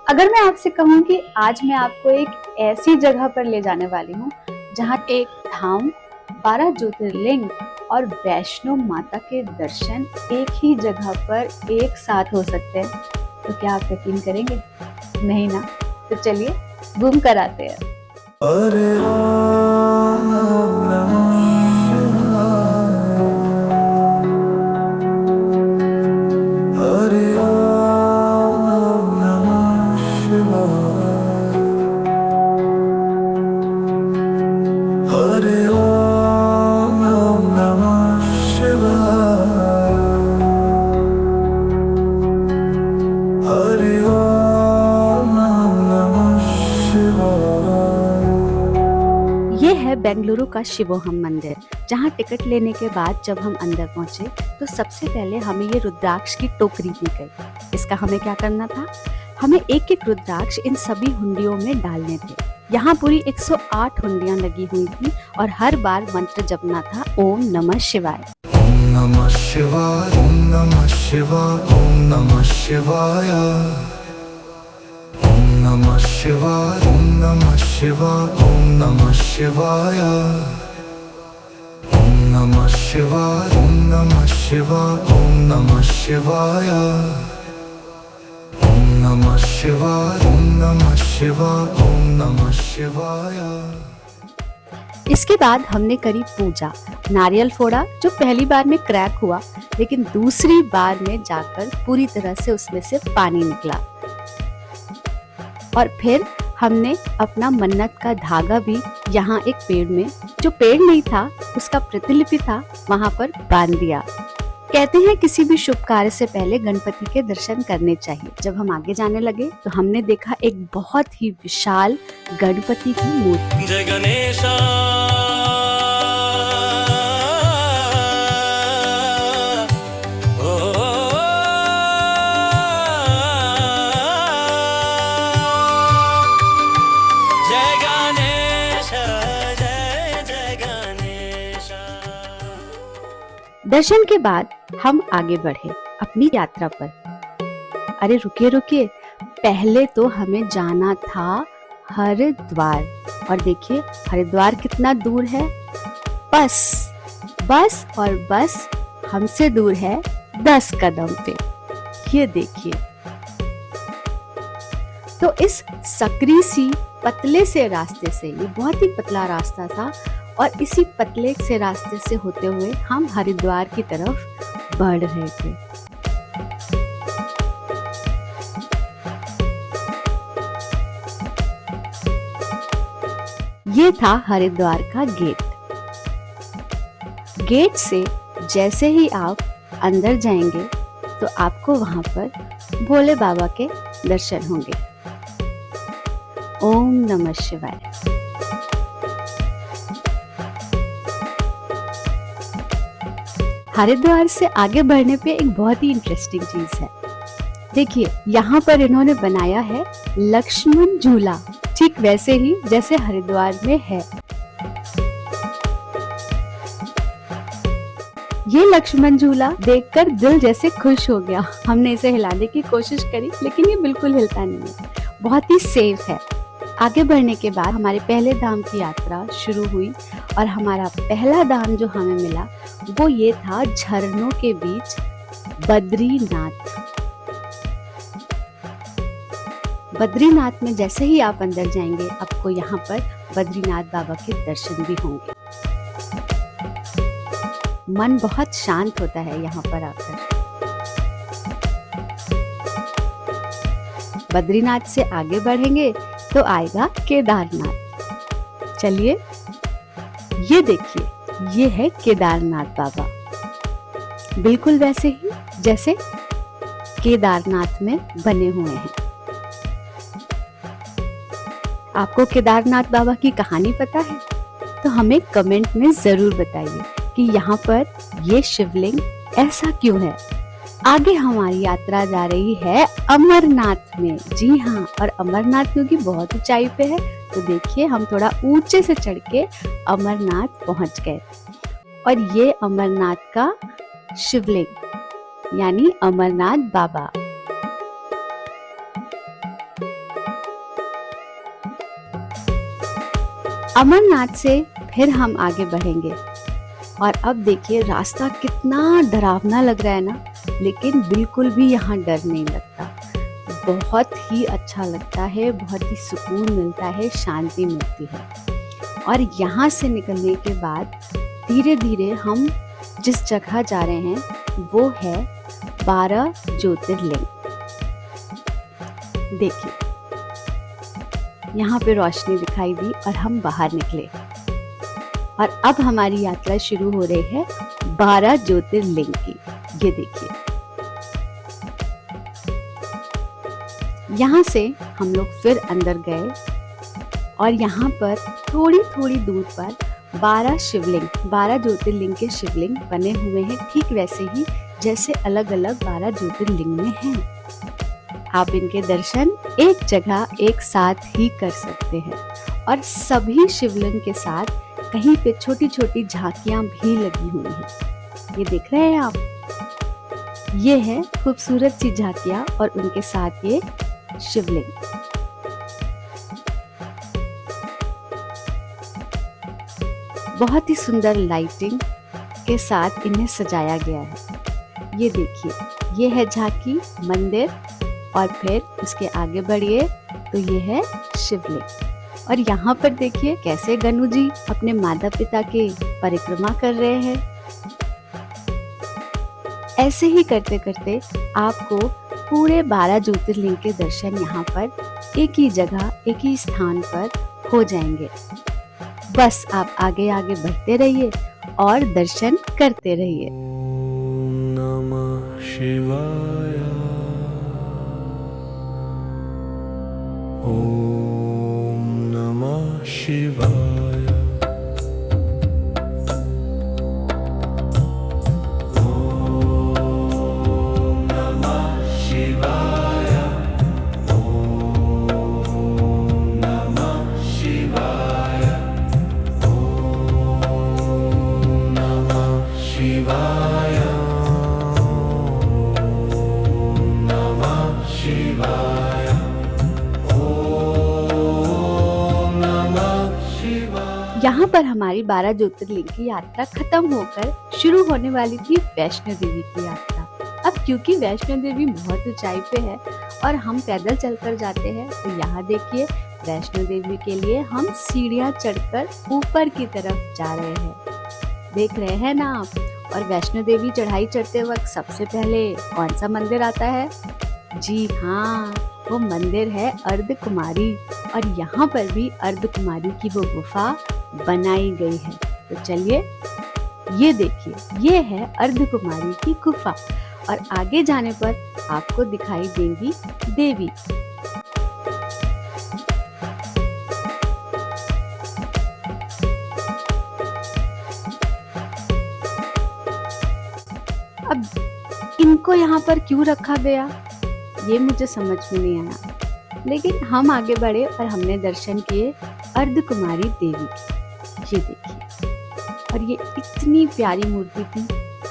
अगर मैं आपसे कहूँ कि आज मैं आपको एक ऐसी जगह पर ले जाने वाली हूँ जहाँ एक धाम, 12 ज्योतिर्लिंग और वैष्णो माता के दर्शन एक ही जगह पर एक साथ हो सकते हैं, तो क्या आप यकीन करेंगे? नहीं ना? तो चलिए घूम कर आते हैं। अरे राम नमः शिवाय। हरे राम नमः शिवाय। हरे राम नमः शिवाय। हरे राम नमः शिवाय। ये है बेंगलुरु का शिवोहम मंदिर, जहाँ टिकट लेने के बाद जब हम अंदर पहुंचे तो सबसे पहले हमें ये रुद्राक्ष की टोकरी दी गई। इसका हमें क्या करना था? हमें एक एक रुद्राक्ष इन सभी हुंडियों में डालने थे। यहाँ पूरी 108 हुंडियाँ लगी हुई थी और हर बार मंत्र जपना था ओम नमः शिवाय। ओम नमः शिवाय। ओम नमः शिवाय। ओम नमः शिवाय। ओम नमः शिवाय। ओम नमः शिवाय। ओम नमः शिवाय। ओम नमः शिवाय। ओम नमः शिवाय। ओम नमः शिवाय। ओम नमः शिवाय। ओम नमः शिवाय। ओम नमः शिवाय। इसके बाद हमने करी पूजा, नारियल फोड़ा जो पहली बार में क्रैक हुआ, लेकिन दूसरी बार में जाकर पूरी तरह से उसमें से पानी निकला। और फिर हमने अपना मन्नत का धागा भी यहाँ एक पेड़ में, जो पेड़ नहीं था उसका प्रतिलिपि था, वहां पर बांध दिया। कहते हैं किसी भी शुभ कार्य से पहले गणपति के दर्शन करने चाहिए। जब हम आगे जाने लगे तो हमने देखा एक बहुत ही विशाल गणपति की मूर्ति। जय गणेशा। जय गणेश। जय जय गणेश। दर्शन के बाद हम आगे बढ़े अपनी यात्रा पर। अरे रुकिए रुकिए, पहले तो हमें जाना था हरिद्वार। और देखिए हरिद्वार कितना दूर है। बस बस और बस हमसे दूर है 10 कदम पे। ये देखिए, तो इस सकरी सी पतले से रास्ते से, ये बहुत ही पतला रास्ता था, और इसी पतले से रास्ते से होते हुए हम हरिद्वार की तरफ बढ़ रहे थे। ये था हरिद्वार का गेट। गेट से जैसे ही आप अंदर जाएंगे तो आपको वहां पर भोले बाबा के दर्शन होंगे। ओम नमः शिवाय। हरिद्वार से आगे बढ़ने पे एक बहुत ही इंटरेस्टिंग चीज है। देखिए यहाँ पर इन्होंने बनाया है लक्ष्मण झूला, ठीक वैसे ही जैसे हरिद्वार में है। ये लक्ष्मण झूला देखकर दिल जैसे खुश हो गया। हमने इसे हिलाने की कोशिश करी लेकिन ये बिल्कुल हिलता नहीं है, बहुत ही सेफ है। आगे बढ़ने के बाद हमारे पहले धाम की यात्रा शुरू हुई और हमारा पहला धाम जो हमें मिला वो ये था झरनों के बीच बद्रीनाथ। बद्रीनाथ में जैसे ही आप अंदर जाएंगे आपको यहाँ पर बद्रीनाथ बाबा के दर्शन भी होंगे। मन बहुत शांत होता है यहाँ पर आकर। बद्रीनाथ से आगे बढ़ेंगे तो आएगा केदारनाथ। चलिए ये देखिए, ये है केदारनाथ बाबा, बिल्कुल वैसे ही जैसे केदारनाथ में बने हुए हैं। आपको केदारनाथ बाबा की कहानी पता है? तो हमें कमेंट में जरूर बताइए कि यहाँ पर ये शिवलिंग ऐसा क्यों है। आगे हमारी यात्रा जा रही है अमरनाथ में। जी हाँ, और अमरनाथ क्योंकि बहुत ऊंचाई पे है तो देखिए हम थोड़ा ऊंचे से चढ़ के अमरनाथ पहुंच गए। और ये अमरनाथ का शिवलिंग यानी अमरनाथ बाबा। अमरनाथ से फिर हम आगे बढ़ेंगे और अब देखिए रास्ता कितना डरावना लग रहा है ना, लेकिन बिल्कुल भी यहाँ डर नहीं लगता। बहुत ही अच्छा लगता है, बहुत ही सुकून मिलता है, शांति मिलती है। और यहाँ से निकलने के बाद धीरे धीरे हम जिस जगह जा रहे हैं वो है 12 ज्योतिर्लिंग। देखिए यहाँ पे रोशनी दिखाई दी और हम बाहर निकले और अब हमारी यात्रा शुरू हो रही है 12 ज्योतिर्लिंग की। ये देखिए यहाँ से हम लोग फिर अंदर गए और यहाँ पर थोड़ी थोड़ी दूर पर 12 शिवलिंग, 12 ज्योतिर्लिंग के शिवलिंग बने हुए हैं, ठीक वैसे ही जैसे अलग अलग 12 ज्योतिर्लिंग में हैं। आप इनके दर्शन एक जगह एक साथ ही कर सकते हैं और सभी शिवलिंग के साथ कहीं पे छोटी छोटी झांकियां भी लगी हुई हैं। ये देख रहे हैं आप, ये है खूबसूरत सी झांकियां और उनके साथ ये शिवलिंग। बहुत ही सुंदर लाइटिंग के साथ इन्हें सजाया गया है। ये देखिए ये है झांकी मंदिर और फिर उसके आगे बढ़िए तो ये है शिवलिंग। और यहाँ पर देखिए कैसे गनु जी अपने माता पिता के परिक्रमा कर रहे हैं। ऐसे ही करते करते आपको पूरे 12 ज्योतिर्लिंग के दर्शन यहाँ पर एक ही जगह एक ही स्थान पर हो जाएंगे। बस आप आगे आगे बढ़ते रहिए और दर्शन करते रहिए। ओम नमः शिवाय। ओम नमः शिवाय। यहाँ पर हमारी 12 ज्योतिर्लिंग की यात्रा खत्म होकर शुरू होने वाली थी वैष्णो देवी की यात्रा। अब क्योंकि वैष्णो देवी बहुत ऊंचाई पे है और हम पैदल चलकर जाते हैं, तो यहाँ देखिए वैष्णो देवी के लिए हम सीढ़ियाँ चढ़कर ऊपर की तरफ जा रहे हैं। देख रहे हैं ना आप। और वैष्णो देवी चढ़ाई चढ़ते वक्त सबसे पहले कौन सा मंदिर आता है? जी हाँ, वो मंदिर है अर्धकुमारी। और यहाँ पर भी अर्धकुमारी की वो गुफा बनाई गई है। तो चलिए ये देखिए, ये है अर्धकुमारी की गुफा और आगे जाने पर आपको दिखाई देंगी देवी। अब इनको यहाँ पर क्यों रखा गया ये मुझे समझ में नहीं आया, लेकिन हम आगे बढ़े और हमने दर्शन किए अर्धकुमारी देवी के। ये देखिए, और ये इतनी प्यारी मूर्ति थी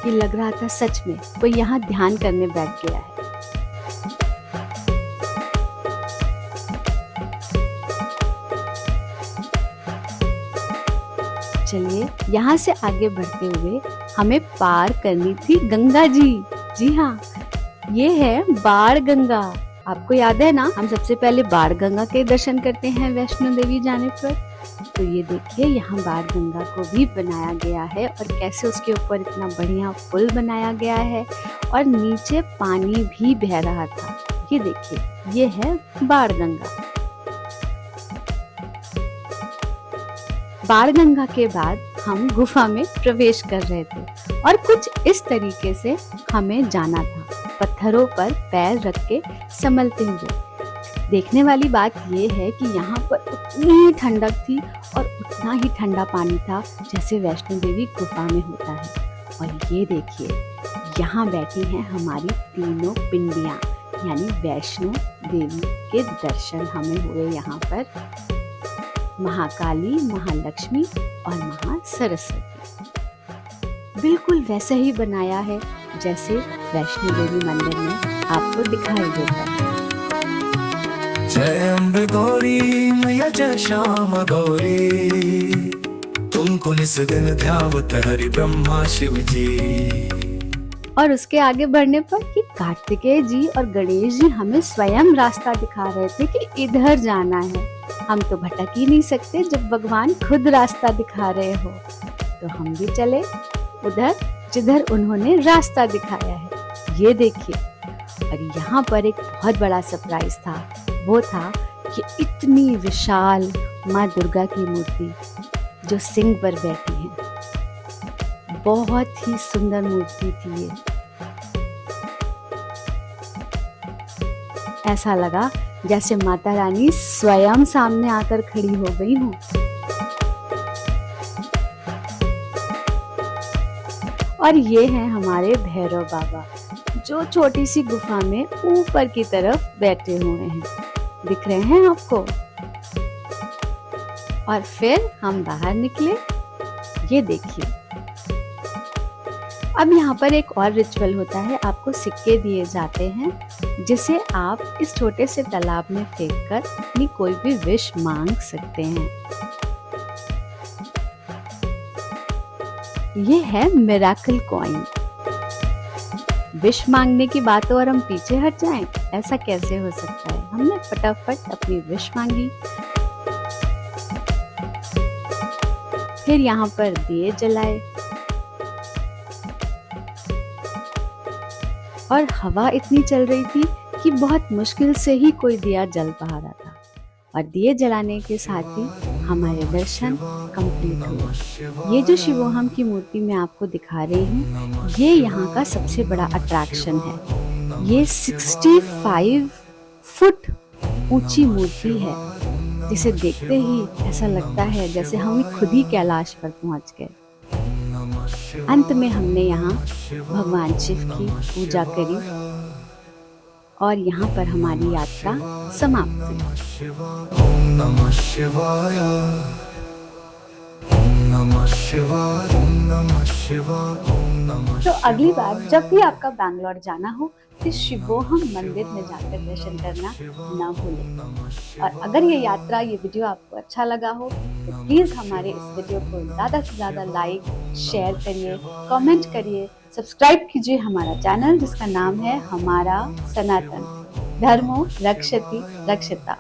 कि लग रहा था सच में कोई यहाँ ध्यान करने बैठ गया है। चलिए यहाँ से आगे बढ़ते हुए हमें पार करनी थी गंगा जी। जी हाँ, ये है बाण गंगा। आपको याद है ना, हम सबसे पहले बाण गंगा के दर्शन करते हैं वैष्णो देवी जाने पर। तो ये देखिए यहाँ बाण गंगा को भी बनाया गया है और कैसे उसके ऊपर इतना बढ़िया पुल बनाया गया है और नीचे पानी भी बह रहा था। ये देखिए, ये है बाण गंगा। बाण गंगा के बाद हम गुफा में प्रवेश कर रहे थे और कुछ इस तरीके से हमें जाना था, पत्थरों पर पैर रख के संभलते हुए। देखने वाली बात यह है कि यहाँ पर उतनी ही ठंडक थी और उतना ही ठंडा पानी था जैसे वैष्णो देवी गुफा में होता है। और ये देखिए, यहाँ बैठी हैं हमारी तीनों पिंडियाँ, यानी वैष्णो देवी के दर्शन हमें हुए यहाँ पर। महाकाली, महालक्ष्मी और महासरस्वती बिल्कुल वैसे ही बनाया है जैसे वैष्णो देवी मंदिर में आपको दिखाई देता है। जय अम्बे गौरी मैया जय श्याम गौरी, तुमको निस दिन ध्यावत हरि ब्रह्मा शिव जी। और उसके आगे बढ़ने पर कि कार्तिकेय जी और गणेश जी हमें स्वयं रास्ता दिखा रहे थे कि इधर जाना है। हम तो भटक ही नहीं सकते जब भगवान खुद रास्ता दिखा रहे हो। तो हम भी चले उधर जिधर उन्होंने रास्ता दिखाया है। ये देखिए, और यहाँ पर एक बहुत बड़ा सरप्राइज था। वो था कि इतनी विशाल माँ दुर्गा की मूर्ति जो सिंह पर बैठी है, बहुत ही सुंदर मूर्ति थी ये। ऐसा लगा जैसे माता रानी स्वयं सामने आकर खड़ी हो गई हो। और ये हैं हमारे भैरव बाबा जो छोटी सी गुफा में ऊपर की तरफ बैठे हुए हैं। दिख रहे हैं आपको? और फिर हम बाहर निकले। ये देखिए, अब यहाँ पर एक और रिचुअल होता है। आपको सिक्के दिए जाते हैं जिसे आप इस छोटे से तालाब में फेंककर अपनी कोई भी विश मांग सकते हैं। ये है मिरेकल कॉइन। विश मांगने की बात और हम पीछे हट जाएं, ऐसा कैसे हो सकता है? हमने फटाफट अपनी विश मांगी। फिर यहाँ पर दिए जलाए और हवा इतनी चल रही थी कि बहुत मुश्किल से ही कोई दिया जल पा रहा था। और दिए जलाने के साथ ही हमारे दर्शन कंप्लीट हुए। ये जो शिवोहम की मूर्ति मैं आपको दिखा रही हूँ, ये यहाँ का सबसे बड़ा अट्रैक्शन है। ये 65 फुट ऊंची मूर्ति है, जिसे देखते ही ऐसा लगता है जैसे हम खुद ही कैलाश पर पहुँच गए। अंत में हमने यहाँ भगवान शिव की पूजा करी और यहाँ पर हमारी यात्रा समाप्त हुई। ओम नमः शिवाय, ओम नमः शिवाय, ओम नमः शिवाय, ओम नमः। तो अगली बार जब भी आपका बैंगलोर जाना हो तो शिवोहम मंदिर में जाकर दर्शन करना ना भूलें। और अगर ये यात्रा, ये वीडियो आपको अच्छा लगा हो तो प्लीज़ हमारे इस वीडियो को ज़्यादा से ज़्यादा लाइक, शेयर करिए, कमेंट करिए, सब्सक्राइब कीजिए हमारा चैनल जिसका नाम है हमारा सनातन धर्मो रक्षति रक्षिता।